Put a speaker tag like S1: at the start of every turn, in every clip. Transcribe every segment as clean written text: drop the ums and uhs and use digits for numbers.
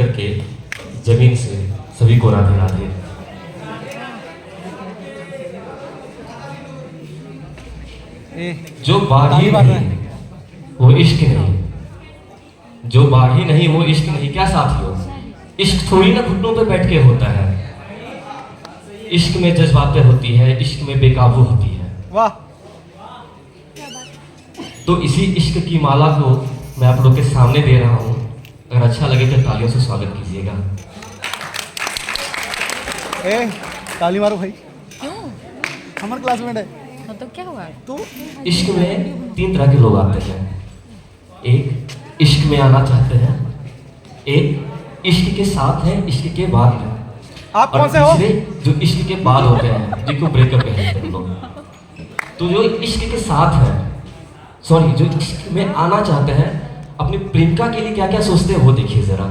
S1: करके जमीन से सभी को राधे राधे। जो बागी नहीं वो इश्क नहीं, जो बागी नहीं वो इश्क नहीं। क्या साथियों, इश्क थोड़ी ना घुटनों पे बैठ के होता है। इश्क में जज्बातें होती है, इश्क में बेकाबू होती है।
S2: वाह।
S1: तो इसी इश्क की माला को मैं आप लोग के सामने दे रहा हूँ। अगर अच्छा लगे तो तालियों से स्वागत कीजिएगा।
S2: ताली मारो भाई।
S3: क्यों?
S2: हमारे क्लासमेट है।
S3: हाँ तो क्या हुआ?
S2: तू
S1: इश्क में 3 तरह के लोग आते हैं। एक इश्क में आना चाहते हैं, एक इश्क के साथ है, इश्क के बाद में।
S2: आप
S1: और
S2: कौन से हो?
S1: तीसरे जो इश्क के बाद होते हैं, जिनको ब्रेकअप कहते हैं लोग। तो जो इश्क के साथ है, सॉरी, जो इश्क में आना चाहते हैं, अपनी प्रेमिका के लिए क्या क्या सोचते हैं वो देखिए जरा।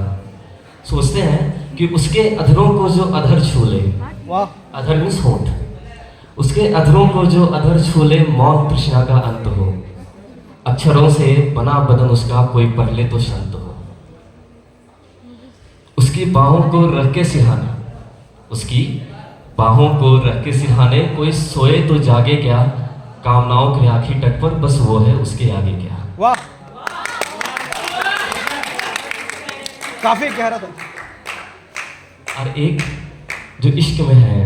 S1: सोचते हैं कि उसके अधरों को जो अधर छू ले,
S2: वाह।
S1: अधर मीन्स होंठ, उसके अधरों को जो अधर छू ले, मौत तृष्णा का अंत हो, अक्षरों से बना बदन उसका कोई पढ़ ले तो शांत हो, उसकी बाहों को रख के सिरहाने, उसकी बाहों को रख के सिरहाने, कोई सोए तो जागे क्या, कामनाओं के आखिरी तट पर बस वो है, उसके आगे क्या।
S2: वाह, काफी गहरा था।
S1: और एक जो इश्क में है,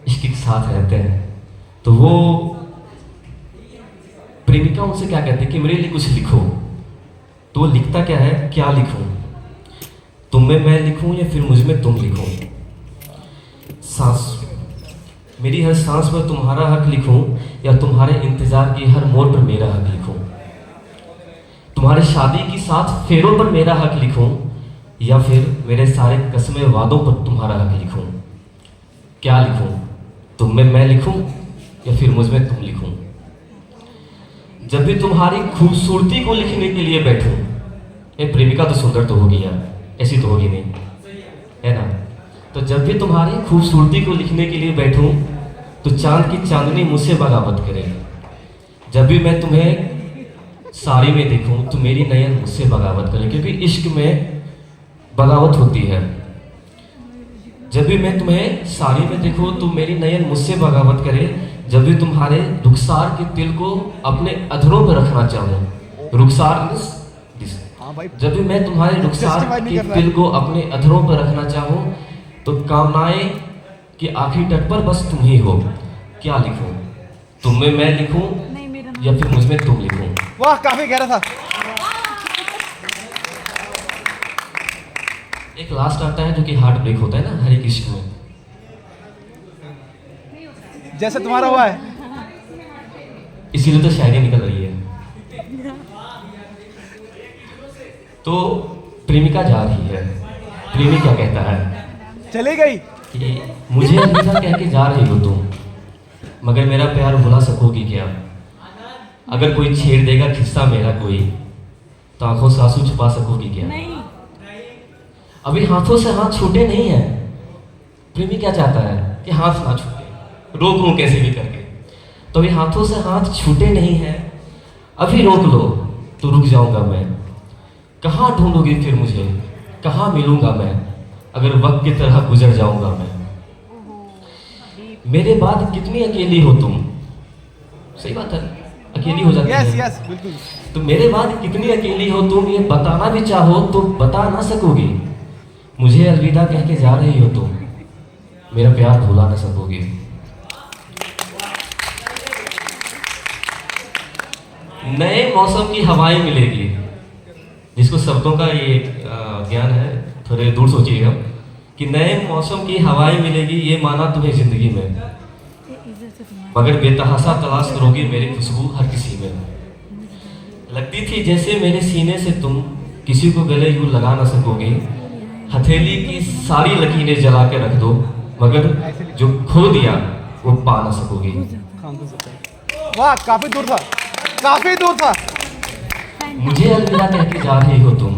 S1: इश्क के साथ रहते हैं, तो वो प्रेमिका उनसे क्या कहते हैं कि मेरे लिए कुछ लिखो। तो वो लिखता क्या है, क्या लिखूं, तुम में मैं लिखूं या फिर मुझ में तुम लिखूं, सांस मेरी हर सांस पर तुम्हारा हक लिखूं या तुम्हारे इंतजार की हर मोड़ पर मेरा हक लिखूं, तुम्हारे शादी की 7 फेरों पर मेरा हक लिखूं या फिर मेरे सारे कसमे वादों पर तुम्हारा हक लिखूं। क्या लिखूं, तुम में मैं लिखूं या फिर मुझ में तुम लिखूं। जब भी तुम्हारी खूबसूरती को लिखने के लिए बैठूं, ये प्रेमिका तो सुंदर तो होगी यार, ऐसी तो होगी नहीं, है ना। तो जब भी तुम्हारी खूबसूरती को लिखने के लिए बैठूं, तो चांद की चांदनी मुझसे बगावत करे। जब भी मैं तुम्हें साड़ी में देखूं, तो मेरी नयन मुझसे बगावत करे, क्योंकि इश्क में बगावत होती है। जब भी मैं तुम्हें साड़ी में देखूं, तो मेरी नयन मुझसे बगावत करे। जब भी तुम्हारे रुखसार के तिल को अपने अधरों पर रखना चाहूं, रुखसार
S2: हाँ भाई।
S1: जब भी मैं तुम्हारे रुखसार के तिल को अपने अधरों पर रखना चाहूं, तो कामनाएं कि आखिरी तट पर बस तुम ही हो। क्या लिखूं, तुम में मैं लिखूं या फिर मुझ में तुम लिखूं।
S2: वाह, काफी गहरा था।
S1: एक लास्ट आता है जो कि हार्ट ब्रेक होता है ना हर एक इश्क में,
S2: जैसे तुम्हारा हुआ है।
S1: इसीलिए तो शायरी निकल रही है। तो प्रेमिका जा रही है, प्रेमी क्या कहता है
S2: चली गई
S1: कि मुझे अलविदा कह के जा रही हो तुम, मगर मेरा प्यार भुला सकोगी क्या। अगर कोई छेड़ देगा खिस्सा मेरा कोई, तो आंखों से आंसू छुपा सकोगी क्या। अभी हाथों से हाथ छूटे नहीं है। प्रेमी क्या चाहता है कि हाथ ना छूटे, रोक लूं कैसे भी करके। तो अभी हाथों से हाथ छूटे नहीं है, अभी रोक लो तो रुक जाऊंगा मैं। कहाँ ढूंढोगी फिर मुझे, कहाँ मिलूंगा मैं, अगर वक्त की तरह गुजर जाऊंगा मैं। मेरे बाद कितनी अकेली हो तुम, सही बात है, अकेली हो जाती है।
S2: यस बिल्कुल।
S1: तो मेरे बाद कितनी अकेली हो तुम, ये बताना भी चाहो तो बता ना सकोगी। मुझे अलविदा कह के जा रही हो तुम, मेरा प्यार भुला ना सकोगी। नए मौसम की हवाएं मिलेगी, जिसको शब्दों का ये ज्ञान है, थोड़े दूर सोचिएगा कि नए मौसम की हवाएं मिलेगी, ये माना तुम्हें जिंदगी में, मगर बेतहासा तलाश करोगी मेरी खुशबू हर किसी में। लगती थी जैसे मेरे सीने से तुम किसी को गले यूं लगा ना सकोगे। हथेली की सारी लकीरें जला के रख दो, मगर जो खो दिया वो पा ना सकोगी।
S2: वाह, काफी दूर था, काफी दूर था।
S1: मुझे अलविदा कह के जा रही हो तुम,